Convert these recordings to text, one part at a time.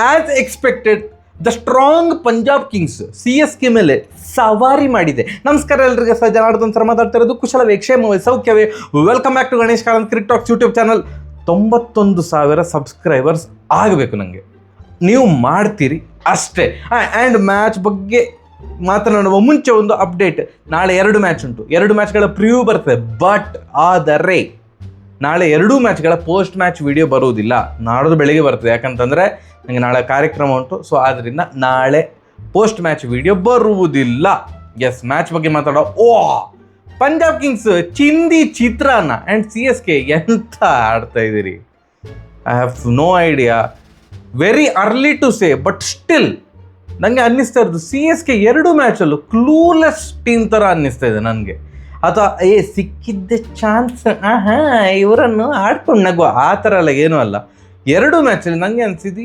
As expected the strong Punjab kings CSK ಮೇಲೆ ಸವಾರಿ ಮಾಡಿದೆ. ನಮಸ್ಕಾರ ಎಲ್ರಿಗೆ, ಜನಾರ್ದನ್ ಸರ್ ಮಾತಾಡ್ತಿರೋದು. ಕುಶಲವೇ, ಕ್ಷೇಮವೇ, ಸೌಖ್ಯವೇ? Welcome back to Ganesh Karanth Cricketalks YouTube channel. 91,000 subscribers ಆಗಬೇಕು ನನಗೆ. ನೀವು ಮಾಡ್ತೀರಿ ಅಷ್ಟೇ. ಆ್ಯಂಡ್ ಮ್ಯಾಚ್ ಬಗ್ಗೆ ಮಾತನಾಡುವ ಮುಂಚೆ ಒಂದು ಅಪ್ಡೇಟ್. ನಾಳೆ 2 ಮ್ಯಾಚ್ ಉಂಟು. 2 ಮ್ಯಾಚ್ಗಳ ಪ್ರಿವ್ಯೂ ಬರ್ತದೆ. ಬಟ್ ಆದರೆ ನಾಳೆ 2 ಮ್ಯಾಚ್ಗಳ ಪೋಸ್ಟ್ ಮ್ಯಾಚ್ ವಿಡಿಯೋ ಬರುವುದಿಲ್ಲ. ನಾಡೋದು ಬೆಳಿಗ್ಗೆ ಬರ್ತದೆ. ಯಾಕಂತಂದರೆ ನನಗೆ ನಾಳೆ ಕಾರ್ಯಕ್ರಮ ಉಂಟು. ಸೊ ಆದ್ದರಿಂದ ನಾಳೆ ಪೋಸ್ಟ್ ಮ್ಯಾಚ್ ವಿಡಿಯೋ ಬರುವುದಿಲ್ಲ. ಎಸ್, ಮ್ಯಾಚ್ ಬಗ್ಗೆ ಮಾತಾಡೋ. ಪಂಜಾಬ್ ಕಿಂಗ್ಸ್ ಚಿಂದಿ ಚಿತ್ರಾನ್ನ ಆ್ಯಂಡ್ CSK ಎಂತ ಆಡ್ತಾ ಇದ್ದೀರಿ? I have no idea. Very early to say, but still ನನಗೆ ಅನ್ನಿಸ್ತಾ ಇರೋದು CSK 2 ಮ್ಯಾಚಲ್ಲೂ ಕ್ಲೂಲೆಸ್ ಟೀಮ್ ಥರ ಅನ್ನಿಸ್ತಾ ಇದೆ ನನಗೆ. ಅಥವಾ ಸಿಕ್ಕಿದ್ದ ಚಾನ್ಸ್ ಇವರನ್ನು ಆಡ್ಕೊಂಡು ನಗುವ ಆ ಥರ ಎಲ್ಲ ಏನೂ ಅಲ್ಲ. 2 ಮ್ಯಾಚಲ್ಲಿ ನನಗೆ ಅನಿಸಿದ್ದು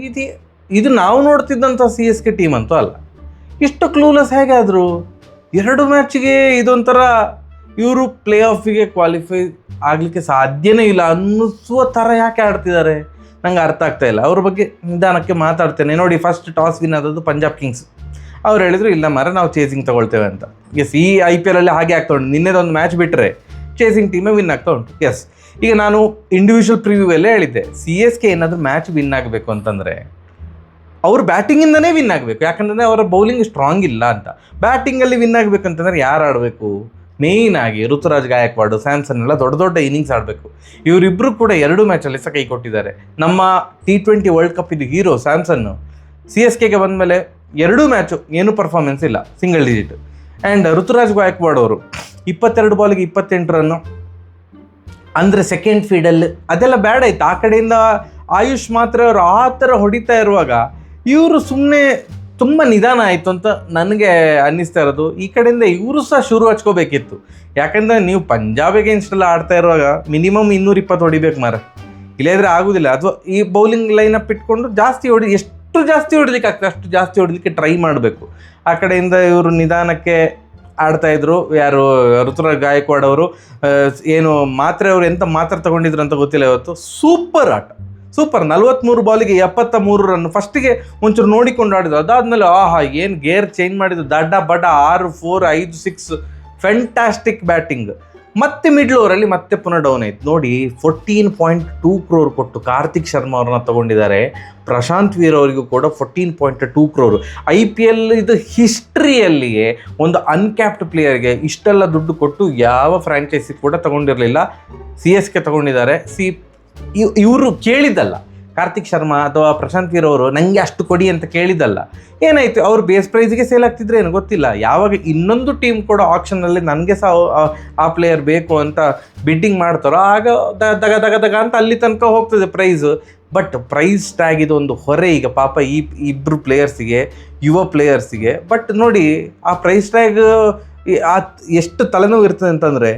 ಇದು ನಾವು ನೋಡ್ತಿದ್ದಂಥ CSK ಟೀಮ್ ಅಂತೂ ಅಲ್ಲ. ಇಷ್ಟು ಕ್ಲೂಲೆಸ್ ಹೇಗಾದರು? 2 ಮ್ಯಾಚಿಗೆ ಇದೊಂಥರ ಇವರು ಪ್ಲೇ ಆಫಿಗೆ ಕ್ವಾಲಿಫೈ ಆಗಲಿಕ್ಕೆ ಸಾಧ್ಯನೇ ಇಲ್ಲ ಅನ್ನಿಸುವ ಥರ ಯಾಕೆ ಆಡ್ತಿದ್ದಾರೆ ನಂಗೆ ಅರ್ಥ ಆಗ್ತಾ ಇಲ್ಲ. ಅವ್ರ ಬಗ್ಗೆ ನಿಧಾನಕ್ಕೆ ಮಾತಾಡ್ತೇನೆ. ನೋಡಿ, ಫಸ್ಟ್ ಟಾಸ್ ವಿನ್ ಆದದ್ದು ಪಂಜಾಬ್ ಕಿಂಗ್ಸ್. ಅವ್ರು ಹೇಳಿದ್ರು ಇಲ್ಲ ಮರ ನಾವು ಚೇಸಿಂಗ್ ತೊಗೊಳ್ತೇವೆ ಅಂತ. ಎಸ್, ಈ IPL ಅಲ್ಲಿ ಹಾಗೆ ಆಗ್ತಾ ಉಂಟು. ನಿನ್ನೆದೊಂದು ಮ್ಯಾಚ್ ಬಿಟ್ಟರೆ ಚೇಸಿಂಗ್ ಟೀಮೇ ವಿನ್ ಆಗ್ತಾ ಉಂಟು. ಎಸ್, ಈಗ ನಾನು ಇಂಡಿವಿಜುವಲ್ ಪ್ರಿವ್ಯೂವಲ್ಲೇ ಹೇಳಿದ್ದೆ, CSK ಏನಾದರೂ ಮ್ಯಾಚ್ ವಿನ್ ಆಗಬೇಕು ಅಂತಂದರೆ ಅವರು ಬ್ಯಾಟಿಂಗಿಂದನೇ ವಿನ್ ಆಗಬೇಕು. ಯಾಕಂತಂದರೆ ಅವರ ಬೌಲಿಂಗ್ ಸ್ಟ್ರಾಂಗ್ ಇಲ್ಲ ಅಂತ. ಬ್ಯಾಟಿಂಗಲ್ಲಿ ವಿನ್ ಆಗಬೇಕಂತಂದರೆ ಯಾರು ಆಡಬೇಕು? ಮೇಯ್ನ್ ಆಗಿ ಋತುರಾಜ್ ಗಾಯಕ್ವಾಡ್, ಸ್ಯಾಮ್ಸನ್ ಎಲ್ಲ ದೊಡ್ಡ ದೊಡ್ಡ ಇನ್ನಿಂಗ್ಸ್ ಆಡಬೇಕು. ಇವರಿಬ್ಬರು ಕೂಡ 2 ಮ್ಯಾಚಲ್ಲಿ ಸಹ ಕೈ ಕೊಟ್ಟಿದ್ದಾರೆ. ನಮ್ಮ T20 ವರ್ಲ್ಡ್ ಕಪ್ ಇದು ಹೀರೋ ಸ್ಯಾಮ್ಸನ್ನು CSKಗೆ ಬಂದ ಮೇಲೆ 2 ಮ್ಯಾಚು ಏನೂ ಪರ್ಫಾರ್ಮೆನ್ಸ್ ಇಲ್ಲ, single digit. And Ruturaj Gaikwad ಅವರು 22 ಬಾಲಿಗೆ 28 ರನ್ನು ಅಂದರೆ ಸೆಕೆಂಡ್ ಫೀಲ್ಡಲ್ಲಿ ಅದೆಲ್ಲ ಬ್ಯಾಡ್ ಆಯ್ತು. ಆ ಕಡೆಯಿಂದ ಆಯುಷ್ ಮಾತ್ರ ಅವರು ಆ ಥರ ಹೊಡಿತಾ ಇರುವಾಗ ಇವರು ಸುಮ್ಮನೆ ತುಂಬ ನಿಧಾನ ಆಯಿತು ಅಂತ ನನಗೆ ಅನ್ನಿಸ್ತಾ ಇರೋದು. ಈ ಕಡೆಯಿಂದ ಇವರು ಸಹ ಶುರು ಹಚ್ಕೋಬೇಕಿತ್ತು. ಯಾಕಂದರೆ ನೀವು ಪಂಜಾಬ್ ಅಗೇನ್ಸ್ಟೆಲ್ಲ ಆಡ್ತಾ ಇರುವಾಗ ಮಿನಿಮಮ್ 220 ಹೊಡಿಬೇಕು ಮಾರ, ಇಲ್ಲದ್ರೆ ಆಗೋದಿಲ್ಲ. ಅಥವಾ ಈ ಬೌಲಿಂಗ್ ಲೈನಪ್ ಇಟ್ಕೊಂಡು ಎಷ್ಟು ಜಾಸ್ತಿ ಹೊಡಿಲಿಕ್ಕೆ ಆಗ್ತದೆ ಅಷ್ಟು ಜಾಸ್ತಿ ಹೊಡಿಲಿಕ್ಕೆ ಟ್ರೈ ಮಾಡಬೇಕು. ಆ ಕಡೆಯಿಂದ ಇವರು ನಿಧಾನಕ್ಕೆ ಆಡ್ತಾಯಿದ್ರು. ಯಾರು ಋತುರಾಜ್ ಗಾಯಕ್ವಾಡ್ ಅವರು ಏನು ಮಾತ್ರೆ ಅವರು ಎಂತ ಮಾತ್ರೆ ತಗೊಂಡಿದ್ರು ಅಂತ ಗೊತ್ತಿಲ್ಲ. ಇವತ್ತು ಸೂಪರ್ ಆಟ, ಸೂಪರ್. 43 ಬಾಲಿಗೆ 73 ರನ್. ಫಸ್ಟಿಗೆ ಒಂಚೂರು ನೋಡಿಕೊಂಡು ಆಡಿದ್ರು. ಅದಾದಮೇಲೆ ಏನು ಗೇರ್ ಚೇಂಜ್ ಮಾಡಿದ್ರು, ದಡ್ಡ ಬಡ 6, 4, 5, 6 ಫ್ಯಾಂಟಾಸ್ಟಿಕ್ ಬ್ಯಾಟಿಂಗ್. ಮತ್ತೆ ಮಿಡ್ಲ್ ಓವರಲ್ಲಿ ಮತ್ತೆ ಪುನಃ ಡೌನ್ ಆಯ್ತು. ನೋಡಿ, 14.2 crore ಕೊಟ್ಟು ಕಾರ್ತಿಕ್ ಶರ್ಮಾ ಅವ್ರನ್ನ ತಗೊಂಡಿದ್ದಾರೆ. ಪ್ರಶಾಂತ್ ವೀರ್ ಅವರಿಗೂ ಕೂಡ 14.2 crore. IPL ಇದು ಹಿಸ್ಟ್ರಿಯಲ್ಲಿಯೇ ಒಂದು ಅನ್ಕ್ಯಾಪ್ಡ್ ಪ್ಲೇಯರ್ಗೆ ಇಷ್ಟೆಲ್ಲ ದುಡ್ಡು ಕೊಟ್ಟು ಯಾವ ಫ್ರ್ಯಾಂಚೈಸಿ ಕೂಡ ತಗೊಂಡಿರಲಿಲ್ಲ. CSK ತಗೊಂಡಿದ್ದಾರೆ. ಇವರು ಕೇಳಿದ್ದಲ್ಲ, ಕಾರ್ತಿಕ್ ಶರ್ಮಾ ಅಥವಾ ಪ್ರಶಾಂತ್ ವೀರ್ ಅವರು ನನಗೆ ಅಷ್ಟು ಕೊಡಿ ಅಂತ ಕೇಳಿದ್ದಲ್ಲ. ಏನಾಯಿತು, ಅವರು ಬೇಸ್ ಪ್ರೈಸ್ಗೆ ಸೇಲ್ ಆಗ್ತಿದ್ರೆ ಏನು ಗೊತ್ತಿಲ್ಲ. ಯಾವಾಗ ಇನ್ನೊಂದು ಟೀಮ್ ಕೂಡ ಆಕ್ಷನ್ನಲ್ಲಿ ನನಗೆ ಸಹ ಆ ಪ್ಲೇಯರ್ ಬೇಕು ಅಂತ ಬಿಡ್ಡಿಂಗ್ ಮಾಡ್ತಾರೋ ಆಗ ದಗ ಅಂತ ಅಲ್ಲಿ ತನಕ ಹೋಗ್ತದೆ ಪ್ರೈಸ್. ಬಟ್ ಪ್ರೈಸ್ ಟ್ಯಾಗ್ ಇದು ಒಂದು ಹೊರೆ ಈಗ ಪಾಪ ಈ ಇಬ್ಬರು ಪ್ಲೇಯರ್ಸಿಗೆ, ಯುವ ಪ್ಲೇಯರ್ಸಿಗೆ. ಬಟ್ ನೋಡಿ, ಆ ಪ್ರೈಸ್ ಟ್ಯಾಗ್ ಎಷ್ಟು ತಲೆನೋವು ಇರ್ತದೆ ಅಂತಂದರೆ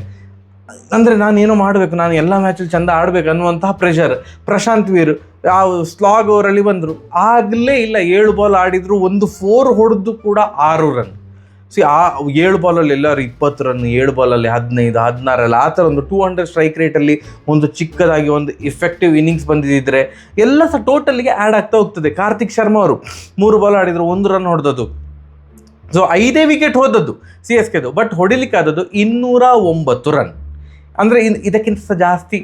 ನಾನೇನೋ ಮಾಡಬೇಕು, ನಾನು ಎಲ್ಲ ಮ್ಯಾಚಲ್ಲಿ ಚೆಂದ ಆಡಬೇಕು ಅನ್ನುವಂತಹ ಪ್ರೆಷರ್. ಪ್ರಶಾಂತ್ ವೀರ್ ಆ ಸ್ಲಾಗ್ ಓವರಲ್ಲಿ ಬಂದರು, ಆಗಲೇ ಇಲ್ಲ 7 ಬಾಲ್ ಆಡಿದ್ರು, ಒಂದು 4 ಹೊಡೆದು ಕೂಡ 6 ರನ್. ಆ 7 ಬಾಲಲ್ಲಿ ಎಲ್ಲರೂ 20 ರನ್, 7 ಬಾಲಲ್ಲಿ 15, 16 ಆ ಥರ ಒಂದು 200 ಸ್ಟ್ರೈಕ್ ರೇಟಲ್ಲಿ ಒಂದು ಚಿಕ್ಕದಾಗಿ ಒಂದು ಇಫೆಕ್ಟಿವ್ ಇನ್ನಿಂಗ್ಸ್ ಬಂದಿದ್ದರೆ ಎಲ್ಲ ಸಹ ಟೋಟಲಿಗೆ ಆ್ಯಡ್ ಆಗ್ತಾ ಹೋಗ್ತದೆ. ಕಾರ್ತಿಕ್ ಶರ್ಮಾ ಅವರು 3 ಬಾಲ್ ಆಡಿದ್ರು, 1 ರನ್ ಹೊಡೆದದ್ದು. ಸೊ 5 ವಿಕೆಟ್ ಹೋದದ್ದು CSKದು. But ಹೊಡಿಲಿಕ್ಕಾದದ್ದು 209 run. ಅಂದರೆ ಇದಕ್ಕಿಂತ ಸಹ ಜಾಸ್ತಿ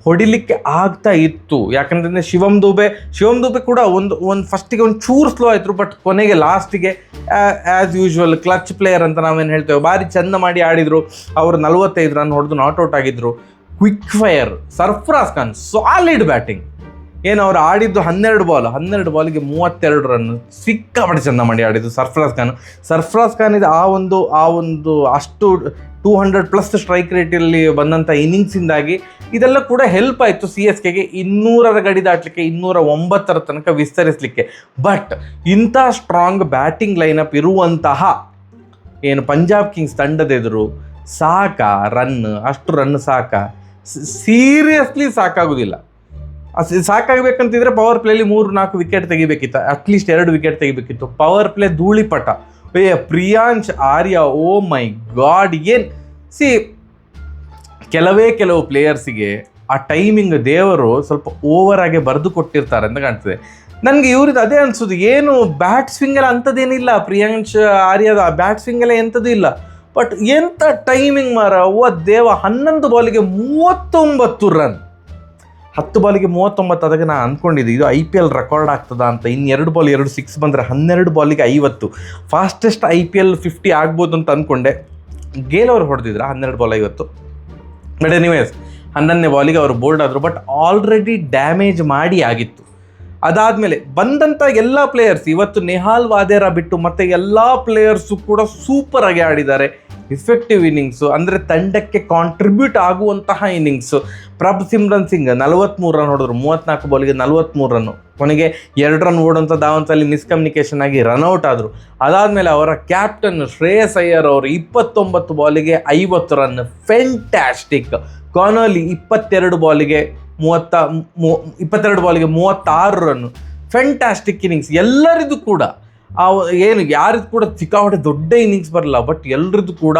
ಹೊಡಿಲಿಕ್ಕೆ ಆಗ್ತಾ ಇತ್ತು. ಯಾಕಂತಂದರೆ ಶಿವಮ್ ದುಬೆ ಕೂಡ ಒಂದು ಫಸ್ಟಿಗೆ ಒಂದು ಚೂರು ಸ್ಲೋ ಆಯಿತು. ಬಟ್ ಕೊನೆಗೆ ಲಾಸ್ಟಿಗೆ ಆ್ಯಸ್ ಯೂಶ್ವಲ್ ಕ್ಲಚ್ ಪ್ಲೇಯರ್ ಅಂತ ನಾವೇನು ಹೇಳ್ತೇವೆ, ಭಾರಿ ಚೆಂದ ಮಾಡಿ ಆಡಿದರು. ಅವರು 45 ರನ್ ಹೊಡೆದು ನಾಟ್ಔಟ್ ಆಗಿದ್ದರು. Quick fire Sarfaraz Khan solid batting. ಏನು ಅವ್ರು ಆಡಿದ್ದು 12 ಬಾಲಿಗೆ 32 ರನ್, ಸಿಕ್ಕಾಪಟ್ಟೆ ಚೆಂದ ಮಾಡಿ ಆಡಿದ್ದು ಸರ್ಫ್ರಾಜ್ ಖಾನ್ ಇದು ಆ ಒಂದು ಅಷ್ಟು 200+ ಸ್ಟ್ರೈಕ್ ರೇಟಲ್ಲಿ ಬಂದಂಥ ಇನ್ನಿಂಗ್ಸಿಂದಾಗಿ ಇದೆಲ್ಲ ಕೂಡ ಹೆಲ್ಪ್ ಆಯಿತು CSKಗೆ 200ರ ಗಡಿ ದಾಟಲಿಕ್ಕೆ, 209ರ ತನಕ ವಿಸ್ತರಿಸಲಿಕ್ಕೆ. ಬಟ್ ಇಂಥ ಸ್ಟ್ರಾಂಗ್ ಬ್ಯಾಟಿಂಗ್ ಲೈನಪ್ ಇರುವಂತಹ ಏನು ಪಂಜಾಬ್ ಕಿಂಗ್ಸ್ ತಂಡದೆದುರು ಅಷ್ಟು ರನ್ ಸೀರಿಯಸ್ಲಿ ಸಾಕಾಗೋದಿಲ್ಲ. ಸಾಕಾಗಬೇಕಂತಿದ್ರೆ ಪವರ್ ಪ್ಲೇಲಿ 3-4 ವಿಕೆಟ್ ತೆಗಿಬೇಕಿತ್ತು, ಅಟ್ಲೀಸ್ಟ್ 2 ವಿಕೆಟ್ ತೆಗಿಬೇಕಿತ್ತು. ಪವರ್ ಪ್ಲೇ ಧೂಳಿಪಟ. Priyansh Arya, oh my God, ಏನು ಕೆಲವು ಪ್ಲೇಯರ್ಸಿಗೆ ಆ ಟೈಮಿಂಗ್ ದೇವರು ಸ್ವಲ್ಪ ಓವರ್ ಆಗಿ ಬರೆದು ಕೊಟ್ಟಿರ್ತಾರೆ ಅಂತ ಕಾಣ್ತದೆ. ನನಗೆ ಇವ್ರದ್ದು ಅದೇ ಅನ್ಸೋದು, ಏನು ಬ್ಯಾಟ್ ಸ್ವಿಂಗ್ ಎಲ್ಲ ಅಂಥದ್ದೇನಿಲ್ಲ, ಪ್ರಿಯಾಂಶ್ ಆರ್ಯದ ಬ್ಯಾಟ್ ಸ್ವಿಂಗ್ ಎಲ್ಲ ಎಂಥದ್ದು ಇಲ್ಲ, ಬಟ್ ಎಂಥ ಟೈಮಿಂಗ್ ಮಾರ, ಓ ದೇವ, 11 ಬಾಲಿಗೆ 39 ರನ್, 10 ಬಾಲಿಗೆ 39. ಅದಕ್ಕೆ ನಾನು ಅಂದ್ಕೊಂಡಿದ್ದೆ ಇದು IPL ರೆಕಾರ್ಡ್ ಆಗ್ತದ ಅಂತ. ಇನ್ನು 2 ಬಾಲ್ 2 ಸಿಕ್ಸ್ ಬಂದರೆ 12 ಬಾಲಿಗೆ 50, ಫಾಸ್ಟೆಸ್ಟ್ IPL 50 ಆಗ್ಬೋದು ಅಂತ ಅಂದ್ಕೊಂಡೆ. ಗೇಲ್ ಅವರು ಹೊಡೆದಿದ್ರ 12 ಬಾಲ್ 50. ಬಟ್ ಎನಿವೇಸ್ 11ನೇ ಬಾಲಿಗೆ ಅವರು ಬೋಲ್ಡ್ ಆದರು, ಬಟ್ ಆಲ್ರೆಡಿ ಡ್ಯಾಮೇಜ್ ಮಾಡಿ ಆಗಿತ್ತು. ಅದಾದಮೇಲೆ ಬಂದಂಥ ಎಲ್ಲ ಪ್ಲೇಯರ್ಸ್, ಇವತ್ತು ನೆಹಾಲ್ ವಾದೇರಾ ಬಿಟ್ಟು ಮತ್ತು ಎಲ್ಲ ಪ್ಲೇಯರ್ಸು ಕೂಡ ಸೂಪರಾಗಿ ಆಡಿದ್ದಾರೆ. ಇಫೆಕ್ಟಿವ್ ಇನ್ನಿಂಗ್ಸು, ಅಂದರೆ ತಂಡಕ್ಕೆ ಕಾಂಟ್ರಿಬ್ಯೂಟ್ ಆಗುವಂತಹ ಇನ್ನಿಂಗ್ಸು. ಪ್ರಭ್ ಸಿಮ್ರನ್ ಸಿಂಗ್ 43 ರನ್ ಹೊಡೆದ್ರು, 34 ಬಾಲಿಗೆ 43 ರನ್ನು. ಕೊನೆಗೆ 2 ರನ್ ಓಡುವಂಥ ಧಾವಂತಲ್ಲಿ ಮಿಸ್ಕಮ್ಯುನಿಕೇಷನ್ ಆಗಿ ರನ್ಔಟ್ ಆದರು. ಅದಾದಮೇಲೆ ಅವರ ಕ್ಯಾಪ್ಟನ್ ಶ್ರೇಯಸ್ ಅಯ್ಯರ್ ಅವರು 29 ಬಾಲಿಗೆ 50 ರನ್, ಫೆಂಟ್ಯಾಸ್ಟಿಕ್. ಕಾನೋಲಿ 22 ಬಾಲಿಗೆ 36 ರನ್ನು, ಫೆಂಟ್ಯಾಸ್ಟಿಕ್ ಇನ್ನಿಂಗ್ಸ್. ಎಲ್ಲರಿಗೂ ಕೂಡ ಯಾರಿಗೂ ಕೂಡ ಸಿಕ್ಕಾಪಟ್ಟೆ ದೊಡ್ಡ ಇನ್ನಿಂಗ್ಸ್ ಬರಲ್ಲ, ಬಟ್ ಎಲ್ರದ್ದು ಕೂಡ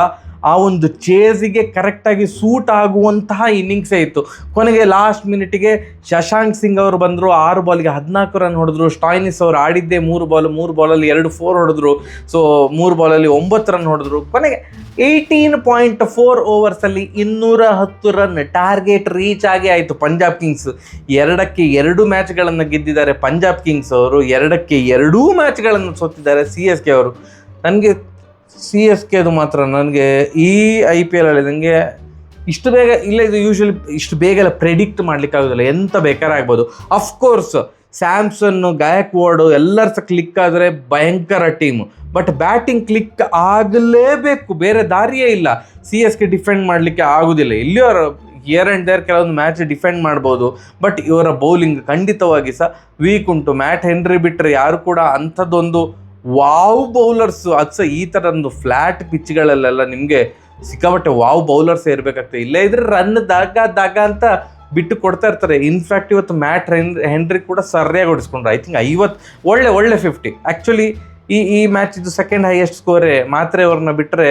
ಆ ಒಂದು ಚೇಸಿಗೆ ಕರೆಕ್ಟಾಗಿ ಸೂಟ್ ಆಗುವಂತಹ ಇನ್ನಿಂಗ್ಸೇ ಇತ್ತು. ಕೊನೆಗೆ ಲಾಸ್ಟ್ ಮಿನಿಟಿಗೆ ಶಶಾಂಕ್ ಸಿಂಗ್ ಅವರು ಬಂದರು, 6 ಬಾಲಿಗೆ 14 ರನ್ ಹೊಡೆದ್ರು. ಸ್ಟಾಯ್ನಿಸ್ ಅವರು ಆಡಿದ್ದೇ 3 ಬಾಲಲ್ಲಿ 2 4 ಹೊಡೆದ್ರು. ಸೊ 3 ಬಾಲಲ್ಲಿ 9 ರನ್ ಹೊಡೆದ್ರು. ಕೊನೆಗೆ 18.4 ಓವರ್ಸಲ್ಲಿ 210 ರನ್ ಟಾರ್ಗೆಟ್ ರೀಚ್ ಆಗೇ ಆಯಿತು. ಪಂಜಾಬ್ ಕಿಂಗ್ಸ್ 2-2 ಮ್ಯಾಚ್ಗಳನ್ನು ಗೆದ್ದಿದ್ದಾರೆ. ಪಂಜಾಬ್ ಕಿಂಗ್ಸ್ ಅವರು 2-2 ಮ್ಯಾಚ್ಗಳನ್ನು ಸೋತಿದ್ದಾರೆ CSK ಅವರು. ನನಗೆ CSKದು ಮಾತ್ರ ನನಗೆ ಈ IPL ಅಲ್ಲಿ ನನಗೆ ಇಷ್ಟು ಬೇಗ ಇಲ್ಲ, ಇದು ಯೂಶ್ವಲಿ ಇಷ್ಟು ಬೇಗ ಎಲ್ಲ ಪ್ರೆಡಿಕ್ಟ್ ಮಾಡಲಿಕ್ಕಾಗೋದಿಲ್ಲ, ಎಂತ ಬೇಕಾದ್ರೆ ಆಗ್ಬೋದು. ಅಫ್ಕೋರ್ಸ್ ಸ್ಯಾಮ್ಸನ್ನು, ಗಾಯಕ್ವಾಡು ಎಲ್ಲರ ಸಹ ಕ್ಲಿಕ್ ಆದರೆ ಭಯಂಕರ ಟೀಮು, ಬಟ್ ಬ್ಯಾಟಿಂಗ್ ಕ್ಲಿಕ್ ಆಗಲೇಬೇಕು, ಬೇರೆ ದಾರಿಯೇ ಇಲ್ಲ. CSK ಡಿಫೆಂಡ್ ಮಾಡಲಿಕ್ಕೆ ಆಗೋದಿಲ್ಲ. ಇಲ್ಲಿಯವರು ಹಿಯರ್ ಆ್ಯಂಡ್ ದೇರ್ ಕೆಲವೊಂದು ಮ್ಯಾಚ್ ಡಿಫೆಂಡ್ ಮಾಡ್ಬೋದು, ಬಟ್ ಇವರ ಬೌಲಿಂಗ್ ಖಂಡಿತವಾಗಿ ಸಹ ವೀಕ್ ಉಂಟು. ಮ್ಯಾಟ್ ಹೆನ್ರಿ ಬಿಟ್ಟರೆ ಯಾರು ಕೂಡ ಅಂಥದ್ದೊಂದು ವಾವ್ ಬೌಲರ್ಸು, ಅದು ಸಹ ಈ ಥರ ಒಂದು ಫ್ಲ್ಯಾಟ್ ಪಿಚ್ಗಳಲ್ಲೆಲ್ಲ ನಿಮಗೆ ಸಿಕ್ಕಾಪಟ್ಟೆ ವಾವ್ ಬೌಲರ್ಸ್ ಇರಬೇಕಾಗ್ತದೆ. ಇಲ್ಲೇ ಇದ್ರೆ ರನ್ ದಾಗ ಅಂತ ಬಿಟ್ಟು ಕೊಡ್ತಾ ಇರ್ತಾರೆ. ಇನ್ಫ್ಯಾಕ್ಟ್ ಇವತ್ತು ಮ್ಯಾಟ್ ಹೆನ್ರಿ ಕೂಡ ಸರಿಯಾಗಿ ಹೊಡಿಸ್ಕೊಂಡ್ರು. ಐ ಥಿಂಕ್ 50 ಒಳ್ಳೆ 50. ಆ್ಯಕ್ಚುಲಿ ಈ ಮ್ಯಾಚ್ ಇದು ಸೆಕೆಂಡ್ ಹೈಯೆಸ್ಟ್ ಸ್ಕೋರೇ. ಮಾತ್ರೆ ಅವ್ರನ್ನ ಬಿಟ್ಟರೆ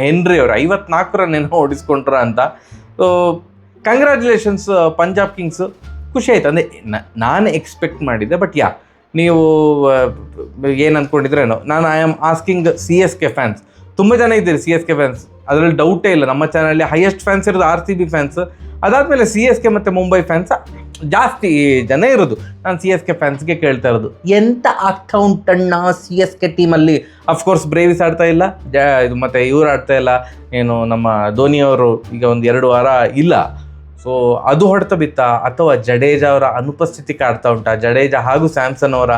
ಹೆನ್ರಿ ಅವರು 54 ರನ್ ಏನೋ ಹೊಡಿಸ್ಕೊಂಡ್ರ ಅಂತ. So congratulations Punjab Kings. ಖುಷಿ ಆಯ್ತು. ಅಂದರೆ ನಾನು ಎಕ್ಸ್ಪೆಕ್ಟ್ ಮಾಡಿದ್ದೆ, ಬಟ್ ನೀವು ಏನು ಅಂದ್ಕೊಂಡಿದ್ರೇನೋ. ನಾನು I am asking CSK fans, ತುಂಬ ಜನ ಇದ್ದೀರಿ CSK ಫ್ಯಾನ್ಸ್, ಅದರಲ್ಲಿ ಡೌಟೇ ಇಲ್ಲ. ನಮ್ಮ ಚಾನಲಲ್ಲಿ ಹೈಯೆಸ್ಟ್ ಫ್ಯಾನ್ಸ್ ಇರೋದು RCB ಫ್ಯಾನ್ಸ್, ಅದಾದಮೇಲೆ CSK ಮತ್ತು ಮುಂಬೈ ಫ್ಯಾನ್ಸ್ ಜಾಸ್ತಿ ಜನ ಇರೋದು. ನಾನು CSK ಫ್ಯಾನ್ಸ್ಗೆ ಕೇಳ್ತಾ ಇರೋದು, ಎಂಥ ಅಕೌಂಟ್ ಅಣ್ಣ CSK ಟೀಮಲ್ಲಿ. ಅಫ್ಕೋರ್ಸ್ ಬ್ರೇವಿಸ್ ಆಡ್ತಾ ಇಲ್ಲ, ಇದು ಮತ್ತು ಇವ್ರು ಆಡ್ತಾ ಇಲ್ಲ, ಏನು ನಮ್ಮ ಧೋನಿಯವರು ಈಗ ಒಂದು 2 ವಾರ ಇಲ್ಲ. ಸೊ ಅದು ಹೊಡೆತ ಬಿತ್ತ, ಅಥವಾ ಜಡೇಜಾ ಅವರ ಅನುಪಸ್ಥಿತಿ ಕಾಡ್ತಾ ಉಂಟಾ? ಜಡೇಜಾ ಹಾಗೂ ಸ್ಯಾಮ್ಸನ್ ಅವರ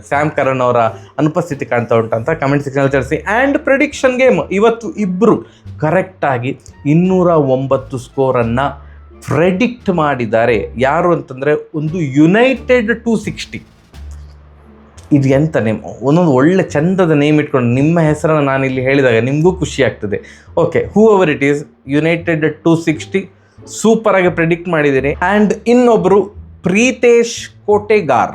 ಸ್ಯಾಮ್ ಕರನ್ ಅವರ ಅನುಪಸ್ಥಿತಿ ಕಾಣ್ತಾ ಉಂಟಾ ಅಂತ ಕಮೆಂಟ್ ಸೆಕ್ಷನಲ್ಲಿ ತಿಳಿಸಿ. ಆ್ಯಂಡ್ ಪ್ರೆಡಿಕ್ಷನ್ ಗೇಮ್ ಇವತ್ತು ಇಬ್ಬರು ಕರೆಕ್ಟಾಗಿ 209 ಸ್ಕೋರನ್ನು ಪ್ರೆಡಿಕ್ಟ್ ಮಾಡಿದ್ದಾರೆ. ಯಾರು ಅಂತಂದರೆ, ಒಂದು ಯುನೈಟೆಡ್ 260. ಇದು ಎಂಥ ನೇಮ್, ಒಂದೊಂದು ಒಳ್ಳೆ ಚಂದದ ನೇಮ್ ಇಟ್ಕೊಂಡು ನಿಮ್ಮ ಹೆಸರನ್ನು ನಾನು ಇಲ್ಲಿ ಹೇಳಿದಾಗ ನಿಮಗೂ ಖುಷಿ ಆಗ್ತದೆ. Okay, who ever it is, United 260 ಸೂಪರಾಗಿ ಪ್ರೆಡಿಕ್ಟ್ ಮಾಡಿದ್ದೀರಿ. ಆ್ಯಂಡ್ ಇನ್ನೊಬ್ಬರು ಪ್ರೀತೇಶ್ ಕೋಟೆಗಾರ್,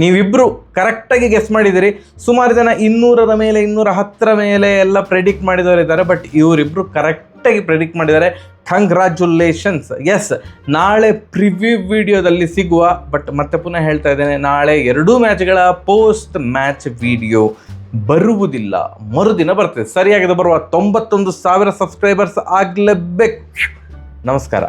ನೀವಿಬ್ಬರು ಕರೆಕ್ಟಾಗಿ ಗೆಸ್ ಮಾಡಿದ್ದೀರಿ. ಸುಮಾರು ಜನ 200ರ ಮೇಲೆ 210ರ ಮೇಲೆ ಎಲ್ಲ ಪ್ರೆಡಿಕ್ಟ್ ಮಾಡಿದವರು ಇದ್ದಾರೆ, ಬಟ್ ಇವರಿಬ್ಬರು ಕರೆಕ್ಟಾಗಿ ಪ್ರೆಡಿಕ್ಟ್ ಮಾಡಿದ್ದಾರೆ. ಕಂಗ್ರ್ಯಾಚುಲೇಷನ್ಸ್. ಎಸ್, ನಾಳೆ ಪ್ರಿವ್ಯೂ ವಿಡಿಯೋದಲ್ಲಿ ಸಿಗುವ, ಬಟ್ ಮತ್ತೆ ಪುನಃ ಹೇಳ್ತಾ ಇದ್ದೇನೆ, ನಾಳೆ 2 ಮ್ಯಾಚ್ಗಳ ಪೋಸ್ಟ್ ಮ್ಯಾಚ್ ವಿಡಿಯೋ ಬರುವುದಿಲ್ಲ, ಮರುದಿನ ಬರ್ತದೆ. ಸರಿಯಾಗಿದೆ, ಬರುವ 91,000 ಸಬ್ಸ್ಕ್ರೈಬರ್ಸ್ ಆಗಲೇಬೇಕು. ನಮಸ್ಕಾರ.